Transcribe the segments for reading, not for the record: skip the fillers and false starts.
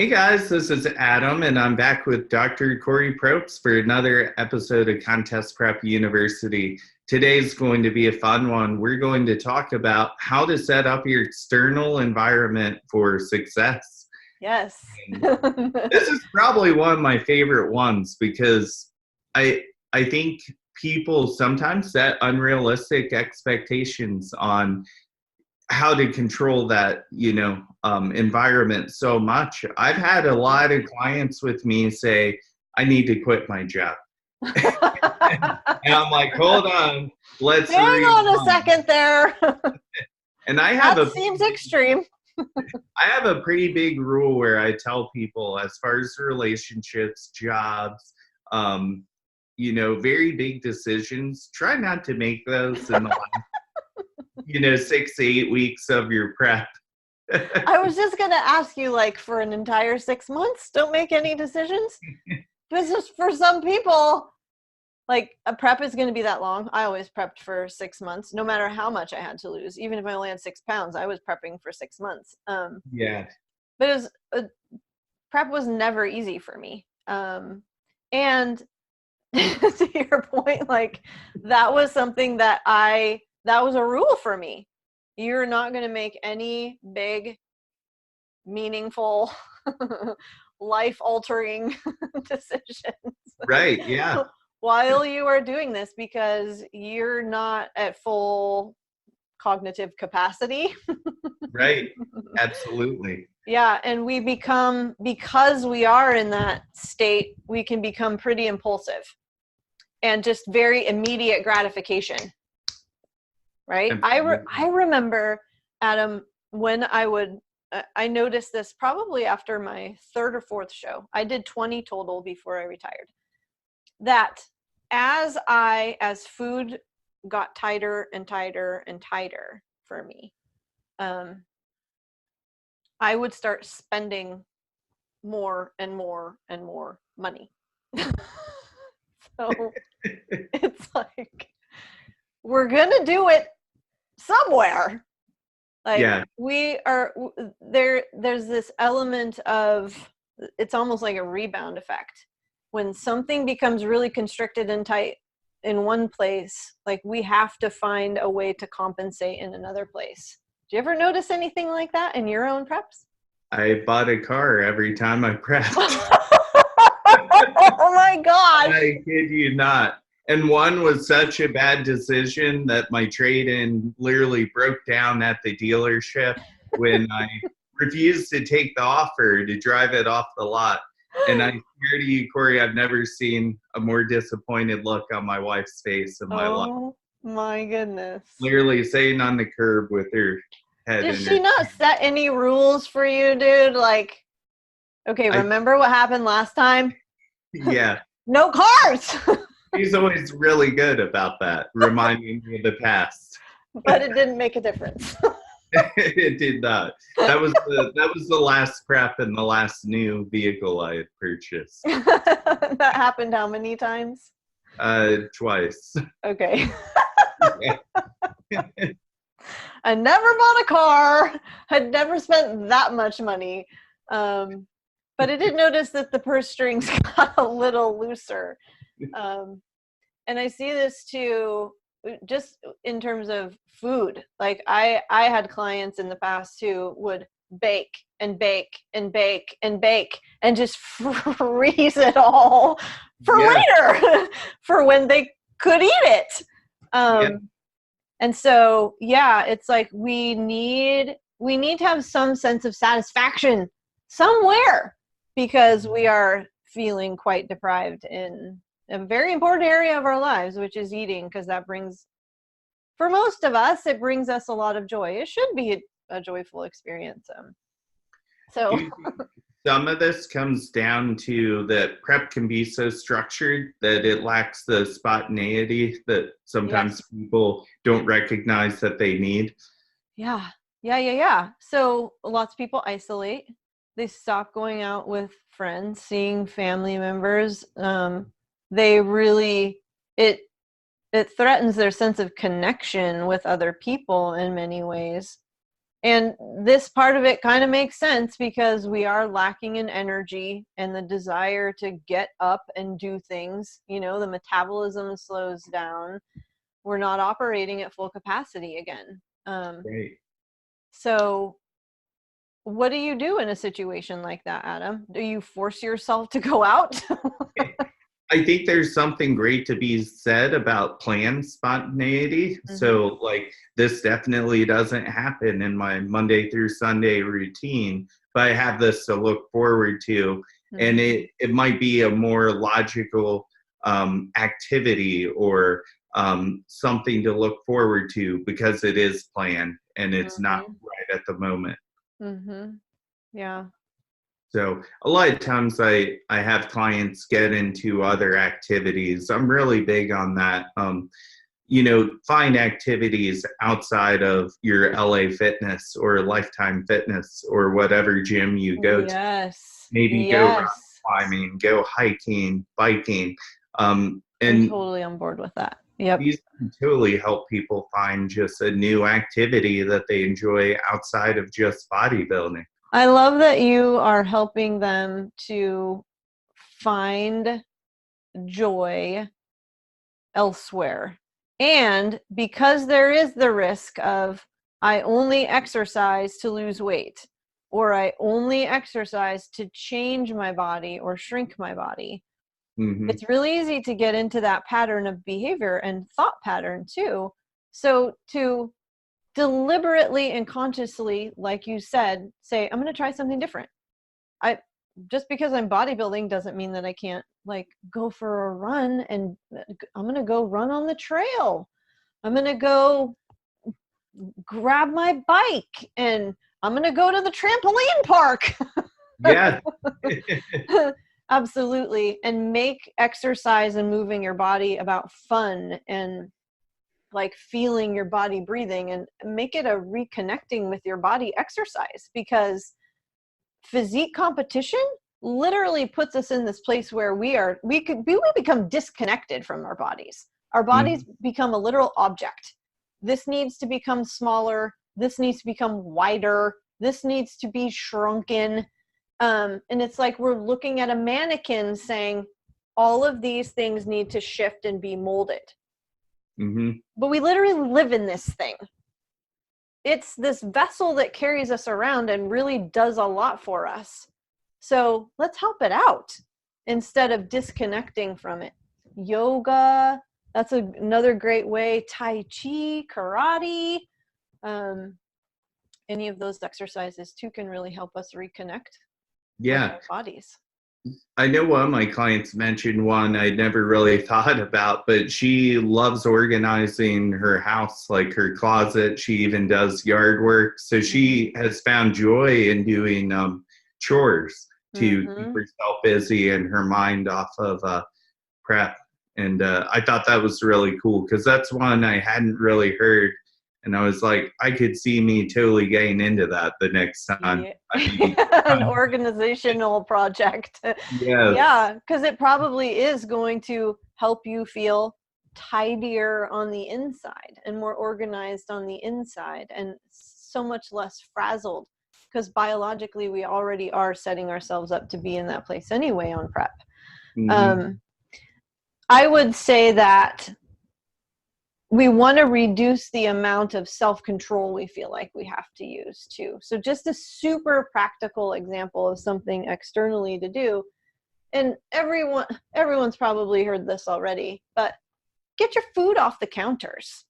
Hey guys, this is Adam, and I'm back with Dr. Kori Propst for another episode of Contest Prep University. Today's going to be a fun one. We're going to talk about how to set up your external environment for success. Yes. This is probably one of my favorite ones because I think people sometimes set unrealistic expectations on how to control that, environment so much. I've had a lot of clients with me say, I need to quit my job. And I'm like, hold on, let's hang on a second there. And I have that seems extreme. I have a pretty big rule where I tell people, as far as relationships, jobs, very big decisions, try not to make those in the last 6 to 8 weeks of your prep. I was just going to ask you, for an entire 6 months, don't make any decisions. Because just for some people, a prep is going to be that long. I always prepped for 6 months, no matter how much I had to lose. Even if I only had 6 pounds, I was prepping for 6 months. Yeah. But prep was never easy for me. And to your point, that was something that was a rule for me. You're not going to make any big, meaningful, life-altering decisions. Right, yeah. While you are doing this, because you're not at full cognitive capacity. Right, absolutely. Yeah, and because we are in that state, we can become pretty impulsive and just very immediate gratification. Right? I remember, Adam, when I noticed this probably after my 3rd or 4th show. I did 20 total before I retired. That as food got tighter and tighter and tighter for me, I would start spending more and more and more money. So it's we're gonna do it somewhere. There's this element of, it's almost like a rebound effect. When something becomes really constricted and tight in one place, we have to find a way to compensate in another place. Do you ever notice anything like that in your own preps? I bought a car every time I prepped. Oh my gosh. I kid you not. And one was such a bad decision that my trade-in literally broke down at the dealership when I refused to take the offer to drive it off the lot. And I swear to you, Kori, I've never seen a more disappointed look on my wife's face in my life. Oh my goodness. Literally sitting on the curb with her head. Did she not set any rules for you, dude? Okay, remember what happened last time? Yeah. No cars! She's always really good about that, reminding me of the past. But it didn't make a difference. It did not. That was the last prep and the last new vehicle I had purchased. That happened how many times? Twice. Okay. I never bought a car. I'd never spent that much money. But I did notice that the purse strings got a little looser. And I see this too, just in terms of food. I had clients in the past who would bake and bake and bake and bake and just freeze it all for later, for when they could eat it. And so, it's we need to have some sense of satisfaction somewhere, because we are feeling quite deprived in a very important area of our lives, which is eating, because that brings, for most of us, it brings us a lot of joy. It should be a joyful experience. Some of this comes down to that prep can be so structured that it lacks the spontaneity that sometimes people don't recognize that they need. Yeah. So lots of people isolate. They stop going out with friends, seeing family members. They really, it threatens their sense of connection with other people in many ways. And this part of it kind of makes sense because we are lacking in energy and the desire to get up and do things. You know, the metabolism slows down. We're not operating at full capacity again. Right. So what do you do in a situation like that, Adam? Do you force yourself to go out? I think there's something great to be said about planned spontaneity. Mm-hmm. So like this definitely doesn't happen in my Monday through Sunday routine, but I have this to look forward to. Mm-hmm. And it might be a more logical activity or something to look forward to because it is planned and it's mm-hmm. not right at the moment. Mm-hmm. Yeah. So a lot of times I have clients get into other activities. I'm really big on that. You know, find activities outside of your LA Fitness or Lifetime Fitness or whatever gym you go to. Maybe go rock climbing, go hiking, biking. And I'm totally on board with that. Yep. These can totally help people find just a new activity that they enjoy outside of just bodybuilding. I love that you are helping them to find joy elsewhere. And because there is the risk of, I only exercise to lose weight, or I only exercise to change my body or shrink my body, mm-hmm. It's really easy to get into that pattern of behavior and thought pattern too. So to deliberately and consciously, like you said, say, I'm going to try something different. Just because I'm bodybuilding doesn't mean that I can't like go for a run, and I'm going to go run on the trail. I'm going to go grab my bike and I'm going to go to the trampoline park. Yeah. Absolutely. And make exercise and moving your body about fun and like feeling your body breathing, and make it a reconnecting with your body exercise, because physique competition literally puts us in this place where we become disconnected from our bodies. Our bodies become a literal object. This needs to become smaller. This needs to become wider. This needs to be shrunken. And it's like we're looking at a mannequin saying, all of these things need to shift and be molded. Mm-hmm. But we literally live in this thing. It's this vessel that carries us around and really does a lot for us. So let's help it out instead of disconnecting from it. Yoga, that's another great way. Tai Chi, karate, any of those exercises too can really help us reconnect with our bodies. I know one of my clients mentioned one I never really thought about, but she loves organizing her house, like her closet. She even does yard work. So she has found joy in doing chores to keep herself busy and her mind off of prep. And I thought that was really cool because that's one I hadn't really heard. And I was like, I could see me totally getting into that the next time. Yeah. An organizational project. Yes. Yeah, because it probably is going to help you feel tidier on the inside and more organized on the inside and so much less frazzled, because biologically we already are setting ourselves up to be in that place anyway on prep. Mm-hmm. I would say that we want to reduce the amount of self-control we feel like we have to use too. So just a super practical example of something externally to do. And everyone's probably heard this already, but get your food off the counters.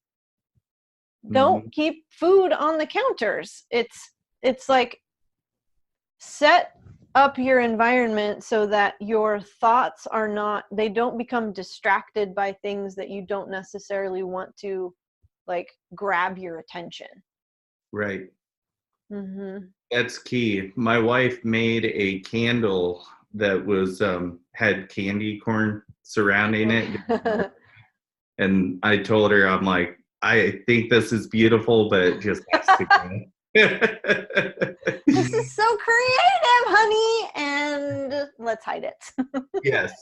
Don't keep food on the counters. It's like set up your environment so that your thoughts they don't become distracted by things that you don't necessarily want to like grab your attention. Right. Mm-hmm. That's key. My wife made a candle that was had candy corn surrounding it. And I told her, I'm like, I think this is beautiful, but it just has to go. This is so creative, honey, and let's hide it. Yes.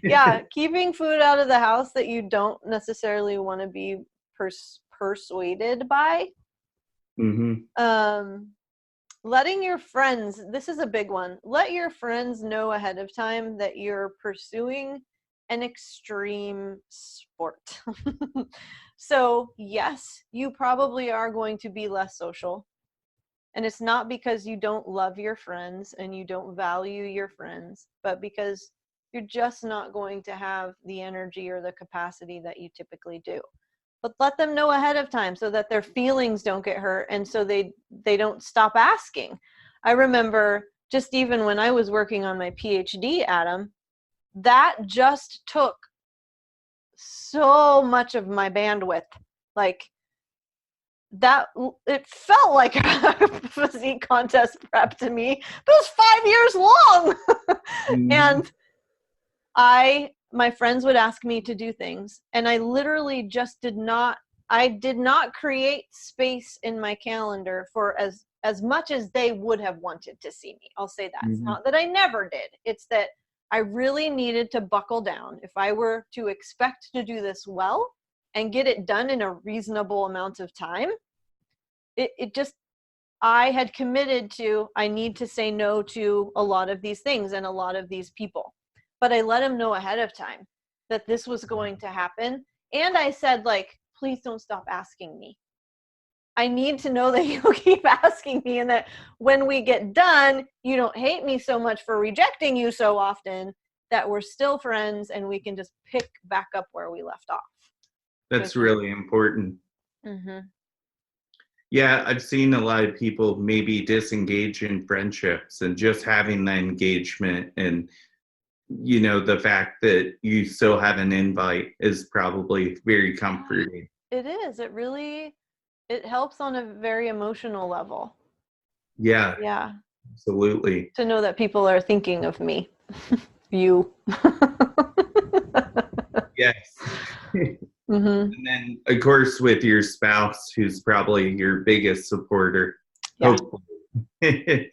Yeah, keeping food out of the house that you don't necessarily want to be persuaded by. Mm-hmm. Letting your friends, this is a big one, let your friends know ahead of time that you're pursuing an extreme sport. So yes, you probably are going to be less social. And it's not because you don't love your friends and you don't value your friends, but because you're just not going to have the energy or the capacity that you typically do. But let them know ahead of time so that their feelings don't get hurt and so they don't stop asking. I remember just even when I was working on my PhD, Adam, that just took so much of my bandwidth. Like that, it felt like a physique contest prep to me, but it was 5 years long. And my friends would ask me to do things, and I literally just did not create space in my calendar for as much as they would have wanted to see me. I'll say that. It's not that I never did. It's that I really needed to buckle down. If I were to expect to do this well and get it done in a reasonable amount of time, I had committed to, I need to say no to a lot of these things and a lot of these people. But I let them know ahead of time that this was going to happen. And I said, like, please don't stop asking me. I need to know that you'll keep asking me and that when we get done, you don't hate me so much for rejecting you so often, that we're still friends and we can just pick back up where we left off. That's really important. Mm-hmm. Yeah, I've seen a lot of people maybe disengage in friendships, and just having that engagement and, you know, the fact that you still have an invite is probably very comforting. It is. It helps on a very emotional level. Yeah. Yeah. Absolutely. To know that people are thinking of me. You. Yes. And then, of course, with your spouse, who's probably your biggest supporter. Yeah. Hopefully.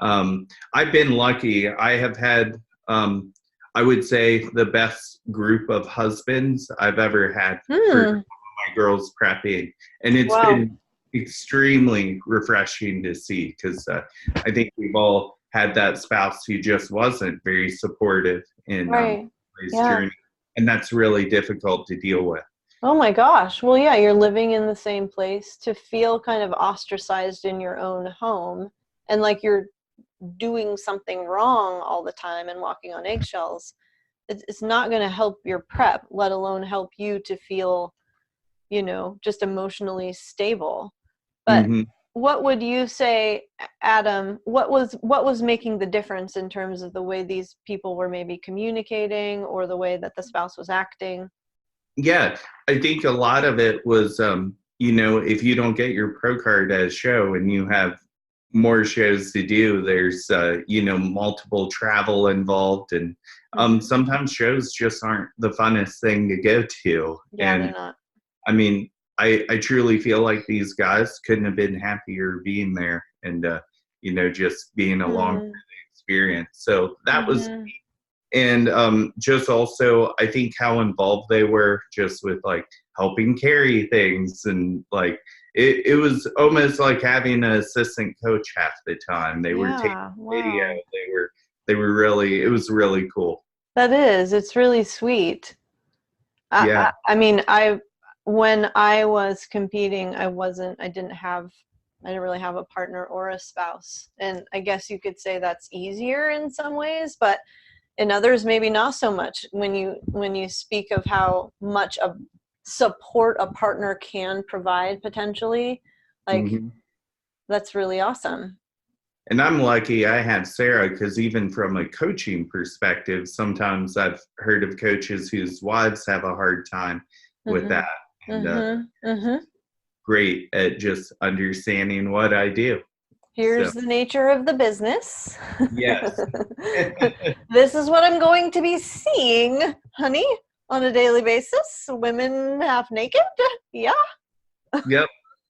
I've been lucky. I have had, I would say, the best group of husbands I've ever had for my girls prepping. And it's been extremely refreshing to see, because I think we've all had that spouse who just wasn't very supportive in his journey. And that's really difficult to deal with. Oh my gosh. Well, yeah, you're living in the same place, to feel kind of ostracized in your own home and like you're doing something wrong all the time and walking on eggshells. It's not going to help your prep, let alone help you to feel, you know, just emotionally stable. But what would you say, Adam, what was making the difference in terms of the way these people were maybe communicating or the way that the spouse was acting? Yeah, I think a lot of it was, you know, if you don't get your pro card at a show and you have more shows to do, there's, you know, multiple travel involved. And sometimes shows just aren't the funnest thing to go to. Yeah, and they're not. I mean, I truly feel like these guys couldn't have been happier being there and, you know, just being along for the experience. So that was, and just also, I think how involved they were just with like helping carry things, and like it was almost like having an assistant coach half the time. They were taking video. They were really, it was really cool. That is, it's really sweet. Yeah. I mean, when I was competing, I didn't really have a partner or a spouse. And I guess you could say that's easier in some ways, but in others, maybe not so much. When you speak of how much of support a partner can provide potentially, like that's really awesome. And I'm lucky I have Sarah, because even from a coaching perspective, sometimes I've heard of coaches whose wives have a hard time with that. And great at just understanding what I do. Here's the nature of the business. Yes. This is what I'm going to be seeing, honey, on a daily basis. Women half naked. Yeah. Yep.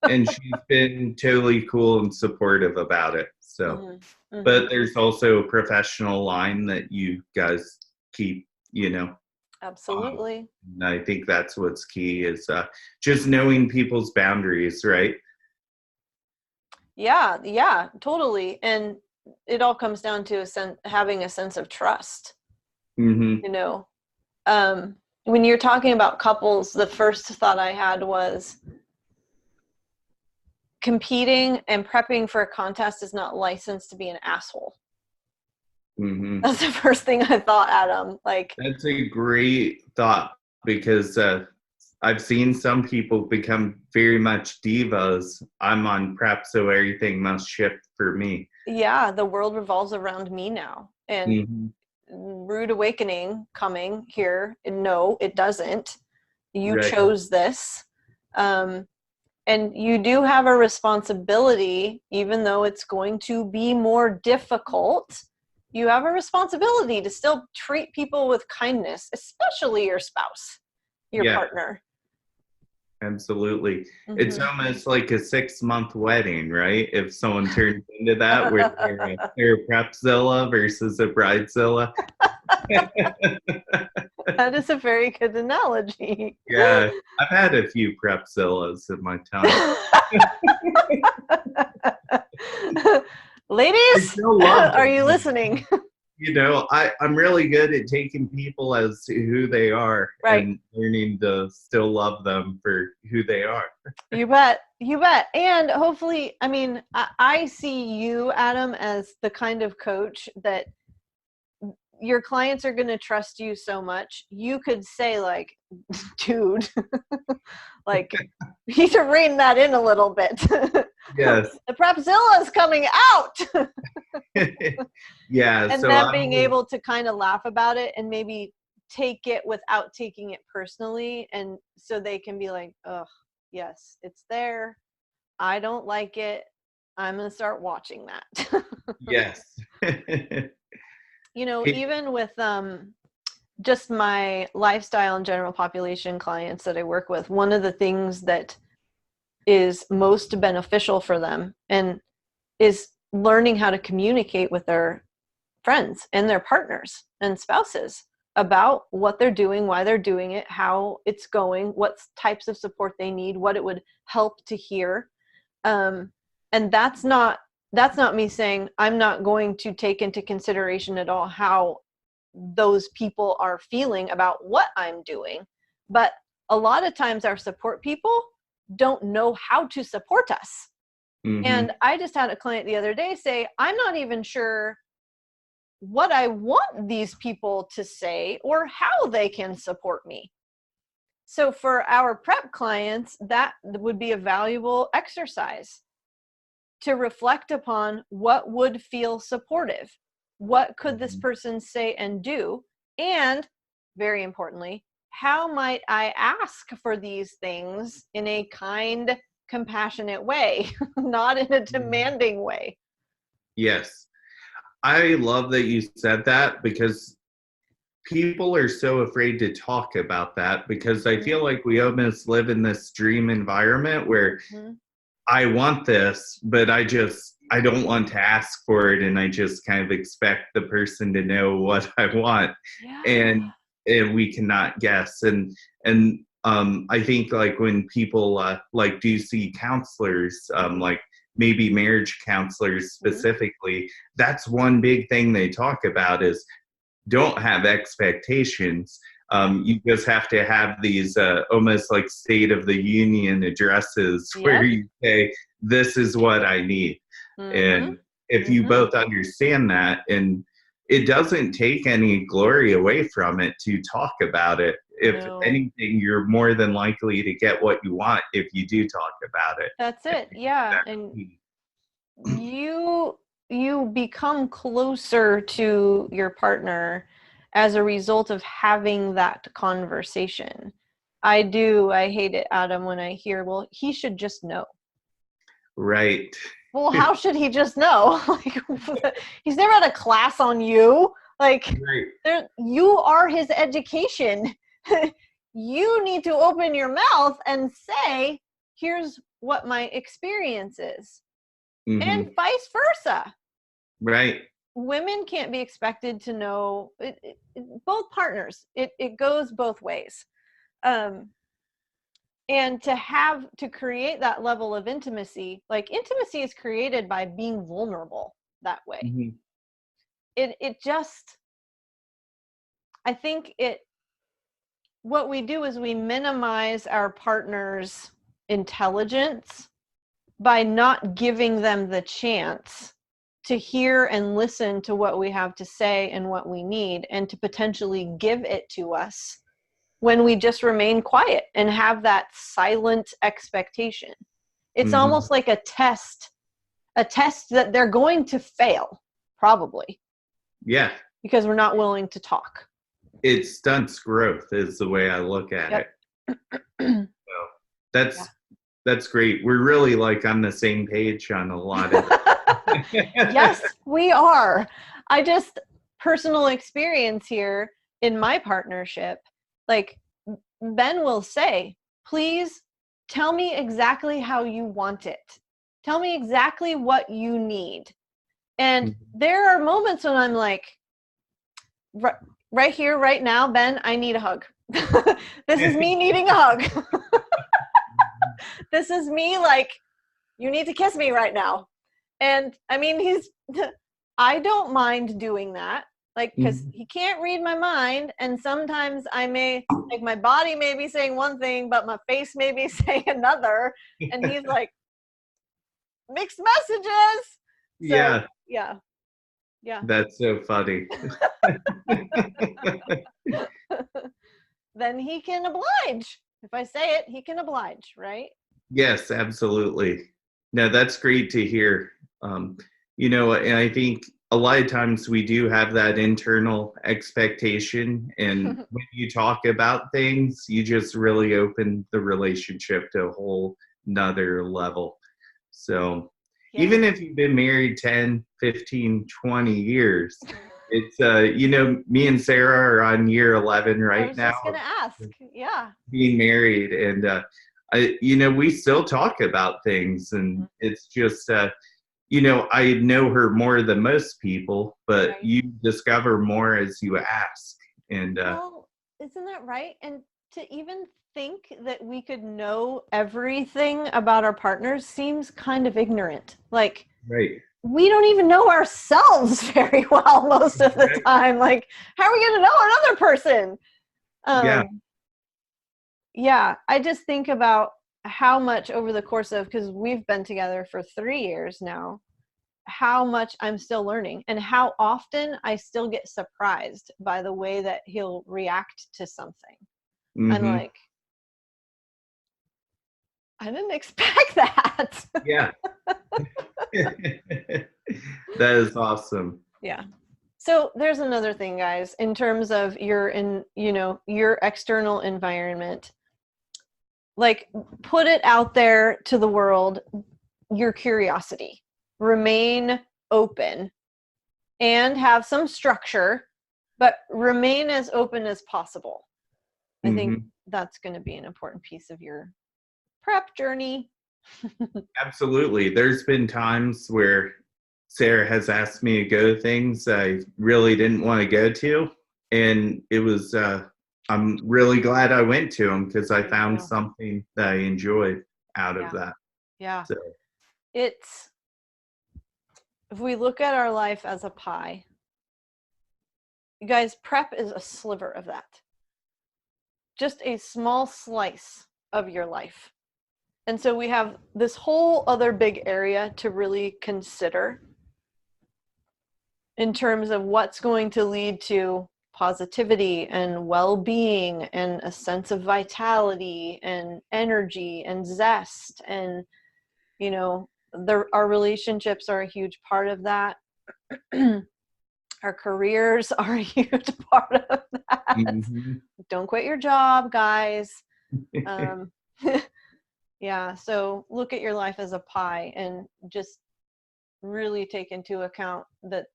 And she's been totally cool and supportive about it. So, but there's also a professional line that you guys keep, you know. Absolutely. And I think that's what's key is just knowing people's boundaries, right? Yeah, totally. And it all comes down to having a sense of trust. Mm-hmm. You know, when you're talking about couples, the first thought I had was competing and prepping for a contest is not licensed to be an asshole. Mm-hmm. That's the first thing I thought, Adam. Like, that's a great thought because I've seen some people become very much divas. I'm on prep, so everything must shift for me. yeah, the world revolves around me now. And Mm-hmm. rude awakening coming here. No, it doesn't. You Right. chose this. And you do have a responsibility, even though it's going to be more difficult. You have a responsibility to still treat people with kindness, especially your spouse, your partner. Absolutely. Mm-hmm. It's almost like a 6-month wedding, right? If someone turns into that, where they're a prepzilla versus a bridezilla. That is a very good analogy. Yeah, I've had a few prepzillas in my time. Ladies, are you listening? You know, I'm really good at taking people as who they are, right, and learning to still love them for who they are. You bet. And hopefully, I mean, I see you, Adam, as the kind of coach that your clients are going to trust you so much. You could say like, dude, like, you need to rein that in a little bit. Yes. The Prepzilla is coming out. Yeah. And so then being able to kind of laugh about it and maybe take it without taking it personally. And so they can be like, oh, yes, it's there. I don't like it. I'm going to start watching that. Yes. You know, even with just my lifestyle and general population clients that I work with, one of the things that is most beneficial for them and is learning how to communicate with their friends and their partners and spouses about what they're doing, why they're doing it, how it's going, what types of support they need, what it would help to hear. And that's not me saying I'm not going to take into consideration at all how those people are feeling about what I'm doing. But a lot of times our support people don't know how to support us. Mm-hmm. And I just had a client the other day say, I'm not even sure what I want these people to say or how they can support me. So for our prep clients, that would be a valuable exercise to reflect upon what would feel supportive. What could this person say and do? And very importantly, how might I ask for these things in a kind, compassionate way, not in a demanding way? Yes. I love that you said that because people are so afraid to talk about that because I feel like we almost live in this dream environment where I want this, but I don't want to ask for it, and I just kind of expect the person to know what I want, and we cannot guess. And I think like when people like do see counselors, like maybe marriage counselors specifically, that's one big thing they talk about is don't have expectations. You just have to have these almost like State of the Union addresses where you say, this is what I need. And if you both understand that, and it doesn't take any glory away from it to talk about it. If anything, you're more than likely to get what you want if you do talk about it. That's it. Yeah. And you become closer to your partner as a result of having that conversation. I hate it, Adam, when I hear, well, he should just know. Right. Well, how should he just know? Like, he's never had a class on you. Like, you are his education. You need to open your mouth and say, here's what my experience is. And vice versa. Right. Women can't be expected to know. both partners. It goes both ways. And to create that level of intimacy, like intimacy is created by being vulnerable that way. Mm-hmm. It just, I think what we do is we minimize our partner's intelligence by not giving them the chance to hear and listen to what we have to say and what we need, and to potentially give it to us when we just remain quiet and have that silent expectation. It's Mm-hmm. almost like a test that they're going to fail, probably. Yeah. Because we're not willing to talk. It stunts growth is the way I look at it. So that's great. We're really like on the same page on a lot of it. Yes, we are. I just, personal experience here in my partnership, like Ben will say, please tell me exactly how you want it. Tell me exactly what you need. And there are moments when I'm like, right here, right now, Ben, I need a hug. This is me needing a hug. This is me like, you need to kiss me right now. And I mean, I don't mind doing that. Like, because he can't read my mind. And sometimes I may, like, my body may be saying one thing, but my face may be saying another. And he's like, mixed messages. So, yeah. That's so funny. Then he can oblige. If I say it, he can oblige, right? Yes, absolutely. No, that's great to hear. You know, and I think a lot of times we do have that internal expectation, and when you talk about things, you just really open the relationship to a whole nother level. So even if you've been married 10, 15, 20 years, it's, you know, me and Sarah are on year 11 right now. I was just going to ask. Yeah. Being married, and you know, we still talk about things, and it's just, you know, I know her more than most people, but you discover more as you ask. And well, isn't that right? And to even think that we could know everything about our partners seems kind of ignorant. Like, we don't even know ourselves very well most of the time. Like, how are we going to know another person? Yeah, I just think about how much over the course of, because we've been together for 3 years now, how much I'm still learning, and how often I still get surprised by the way that he'll react to something. I'm like, I didn't expect that. Yeah. That is awesome. Yeah. So there's another thing, guys, in terms of your external environment. Like, put it out there to the world, your curiosity. Remain open and have some structure, but remain as open as possible. I think that's going to be an important piece of your prep journey. Absolutely. There's been times where Sarah has asked me to go to things I really didn't want to go to, and it was I'm really glad I went to them, because I found something that I enjoyed out of that. Yeah. So it's, if we look at our life as a pie, you guys, prep is a sliver of that. Just a small slice of your life. And so we have this whole other big area to really consider in terms of what's going to lead to positivity and well-being and a sense of vitality and energy and zest. And, you know, our relationships are a huge part of that. Our careers are a huge part of that. Don't quit your job, guys. Yeah, so look at your life as a pie and just really take into account that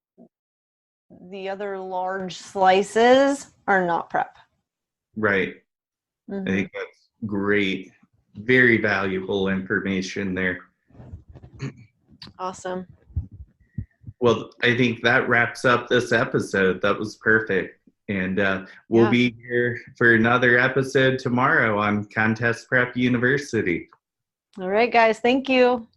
the other large slices are not prep. Right. I think that's great. Very valuable information there. Awesome. Well, I think that wraps up this episode. That was perfect. And we'll be here for another episode tomorrow on Contest Prep University. All right, guys. Thank you.